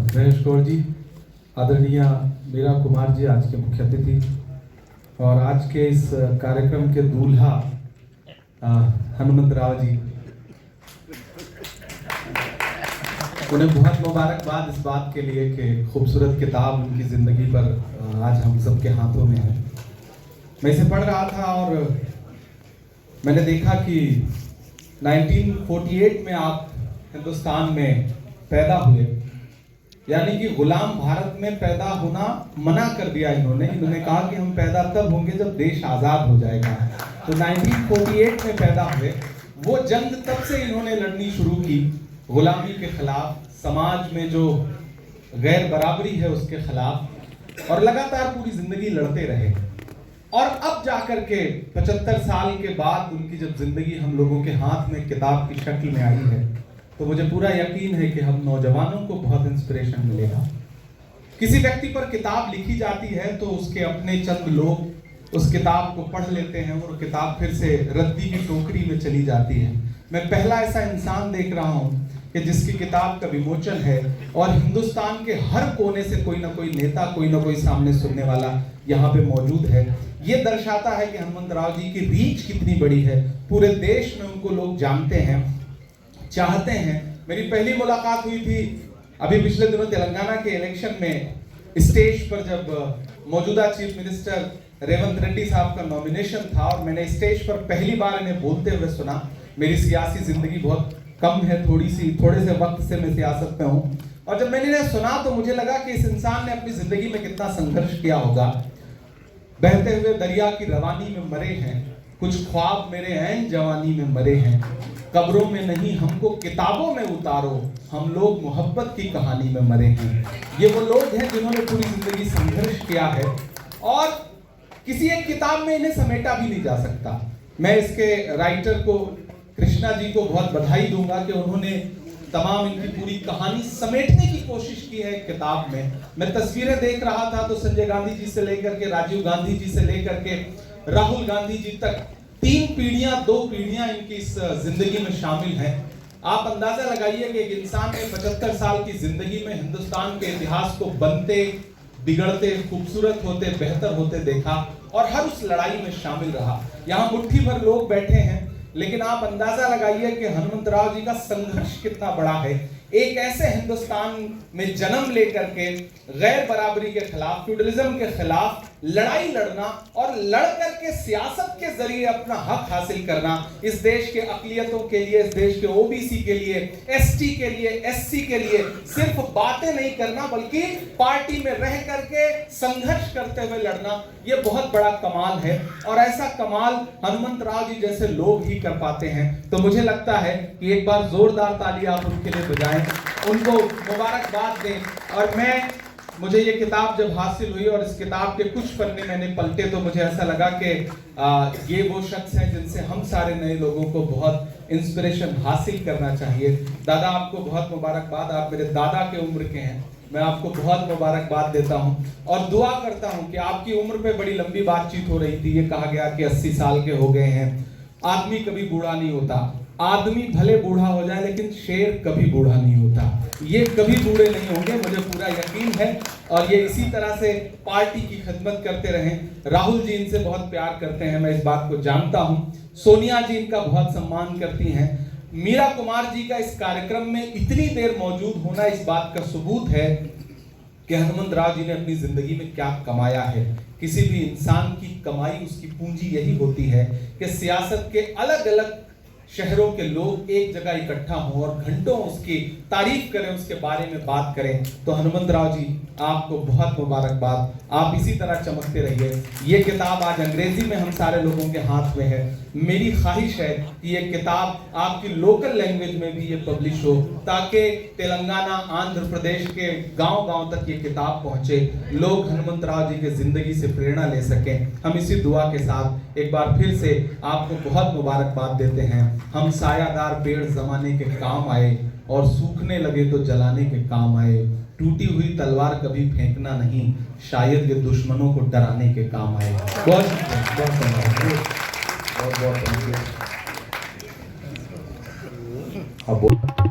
महेश गौड़ जी, आदरणीय मीरा कुमार जी आज के मुख्य अतिथि, और आज के इस कार्यक्रम के दूल्हा हनुमंत राव जी, उन्हें बहुत मुबारकबाद इस बात के लिए कि खूबसूरत किताब उनकी ज़िंदगी पर आज हम सबके हाथों में है। मैं इसे पढ़ रहा था और मैंने देखा कि 1948 में आप हिंदुस्तान में पैदा हुए, यानी कि गुलाम भारत में पैदा होना मना कर दिया इन्होंने कहा कि हम पैदा तब होंगे जब देश आज़ाद हो जाएगा। तो 1948 में पैदा हुए, वो जंग तब से इन्होंने लड़नी शुरू की गुलामी के खिलाफ, समाज में जो गैर बराबरी है उसके खिलाफ, और लगातार पूरी जिंदगी लड़ते रहे। और अब जाकर के 75 साल के बाद उनकी जब जिंदगी हम लोगों के हाथ में किताब की शक्ल में आई है, तो मुझे पूरा यकीन है कि हम नौजवानों को बहुत इंस्पिरेशन मिलेगा। किसी व्यक्ति पर किताब लिखी जाती है तो उसके अपने चंद लोग उस किताब को पढ़ लेते हैं और किताब फिर से रद्दी की टोकरी में चली जाती है। मैं पहला ऐसा इंसान देख रहा हूँ कि जिसकी किताब का विमोचन है और हिंदुस्तान के हर कोने से कोई ना कोई नेता, कोई ना कोई सामने सुनने वाला यहाँ पे मौजूद है। ये दर्शाता है कि हनुमंत राव जी की रीच कितनी बड़ी है, पूरे देश में उनको लोग जानते हैं, चाहते हैं। मेरी पहली मुलाकात हुई थी अभी पिछले दिनों तेलंगाना के इलेक्शन में, स्टेज पर जब मौजूदा चीफ मिनिस्टर रेवंत रेड्डी साहब का नॉमिनेशन था और मैंने स्टेज पर पहली बार इन्हें बोलते हुए सुना। मेरी सियासी जिंदगी बहुत कम है, थोड़े से वक्त से मैं सियासत में हूँ, और जब मैंने इन्हें सुना तो मुझे लगा कि इस इंसान ने अपनी जिंदगी में कितना संघर्ष किया होगा। बहते हुए दरिया की रवानी में मरे हैं, कुछ ख्वाब मेरे ऐन जवानी में मरे हैं, कब्रों में नहीं हमको किताबों में उतारो, हम लोग मोहब्बत की कहानी में मरे हैं। ये वो लोग हैं जिन्होंने पूरी जिंदगी संघर्ष किया है और किसी एक किताब में इन्हें समेटा भी नहीं जा सकता। मैं इसके राइटर को, कृष्णा जी को बहुत बधाई दूंगा कि उन्होंने तमाम इनकी पूरी कहानी समेटने की कोशिश की है किताब में। मैं तस्वीरें देख रहा था तो संजय गांधी जी से लेकर के राजीव गांधी जी से लेकर के राहुल गांधी जी तक 3 पीढ़ियां, 2 पीढ़ियां इनकी इस जिंदगी में शामिल हैं। आप अंदाजा लगाइए कि एक इंसान ने 75 साल की जिंदगी में हिंदुस्तान के इतिहास को बनते, बिगड़ते, खूबसूरत होते, बेहतर होते देखा और हर उस लड़ाई में शामिल रहा। यहाँ मुट्ठी भर लोग बैठे हैं, लेकिन आप अंदाजा लगाइए कि हनुमंत राव जी का संघर्ष कितना बड़ा है। एक ऐसे हिंदुस्तान में जन्म लेकर के गैर बराबरी के खिलाफ, फ्यूडलिज्म के खिलाफ लड़ाई लड़ना और लड़ करके सियासत के जरिए अपना हक हासिल करना, इस देश के अकलियतों के लिए, इस देश के ओबीसी के लिए, एसटी के लिए, एससी के लिए सिर्फ बातें नहीं करना बल्कि पार्टी में रह करके संघर्ष करते हुए लड़ना, ये बहुत बड़ा कमाल है। और ऐसा कमाल हनुमंत राव जी जैसे लोग ही कर पाते हैं। तो मुझे लगता है कि एक बार जोरदार ताली आप उनके लिए बजाएं, उनको मुबारकबाद दें। और मुझे ये किताब जब हासिल हुई और इस किताब के कुछ पन्ने मैंने पलटे तो मुझे ऐसा लगा कि ये वो शख्स हैं जिनसे हम सारे नए लोगों को बहुत इंस्पिरेशन हासिल करना चाहिए। दादा, आपको बहुत मुबारकबाद, आप मेरे दादा के उम्र के हैं, मैं आपको बहुत मुबारकबाद देता हूं और दुआ करता हूं कि आपकी उम्र पे बड़ी लंबी बातचीत हो रही थी। ये कहा गया कि 80 साल के हो गए हैं। आदमी कभी बूढ़ा नहीं होता, आदमी भले बूढ़ा हो जाए लेकिन शेर कभी बूढ़ा नहीं होता। ये कभी बूढ़े नहीं होंगे, मुझे पूरा यकीन है। और ये इसी तरह से पार्टी की खिदमत करते रहें। राहुल जी इनसे बहुत प्यार करते हैं, मैं इस बात को जानता हूं। सोनिया जी इनका बहुत सम्मान करती हैं। मीरा कुमार जी का इस कार्यक्रम में इतनी देर मौजूद होना इस बात का सबूत है कि हनुमंत राव जी ने अपनी जिंदगी में क्या कमाया है। किसी भी इंसान की कमाई, उसकी पूंजी यही होती है कि सियासत के अलग अलग शहरों के लोग एक जगह इकट्ठा हों और घंटों उसकी तारीफ करें, उसके बारे में बात करें। तो हनुमंत राव जी, आपको बहुत मुबारकबाद, आप इसी तरह चमकते रहिए। ये किताब आज अंग्रेजी में हम सारे लोगों के हाथ में है। मेरी ख्वाहिश है कि ये किताब आपकी लोकल लैंग्वेज में भी ये पब्लिश हो, ताकि तेलंगाना, आंध्र प्रदेश के गांव-गांव तक ये किताब पहुंचे, लोग हनुमंत राव जी के जिंदगी से प्रेरणा ले सकें। हम इसी दुआ के साथ एक बार फिर से आपको बहुत मुबारकबाद देते हैं। हम सायादार पेड़ जमाने के काम आए और सूखने लगे तो जलाने के काम आए। टूटी हुई तलवार कभी फेंकना नहीं, शायद ये दुश्मनों को डराने के काम आए। बहुत बहुत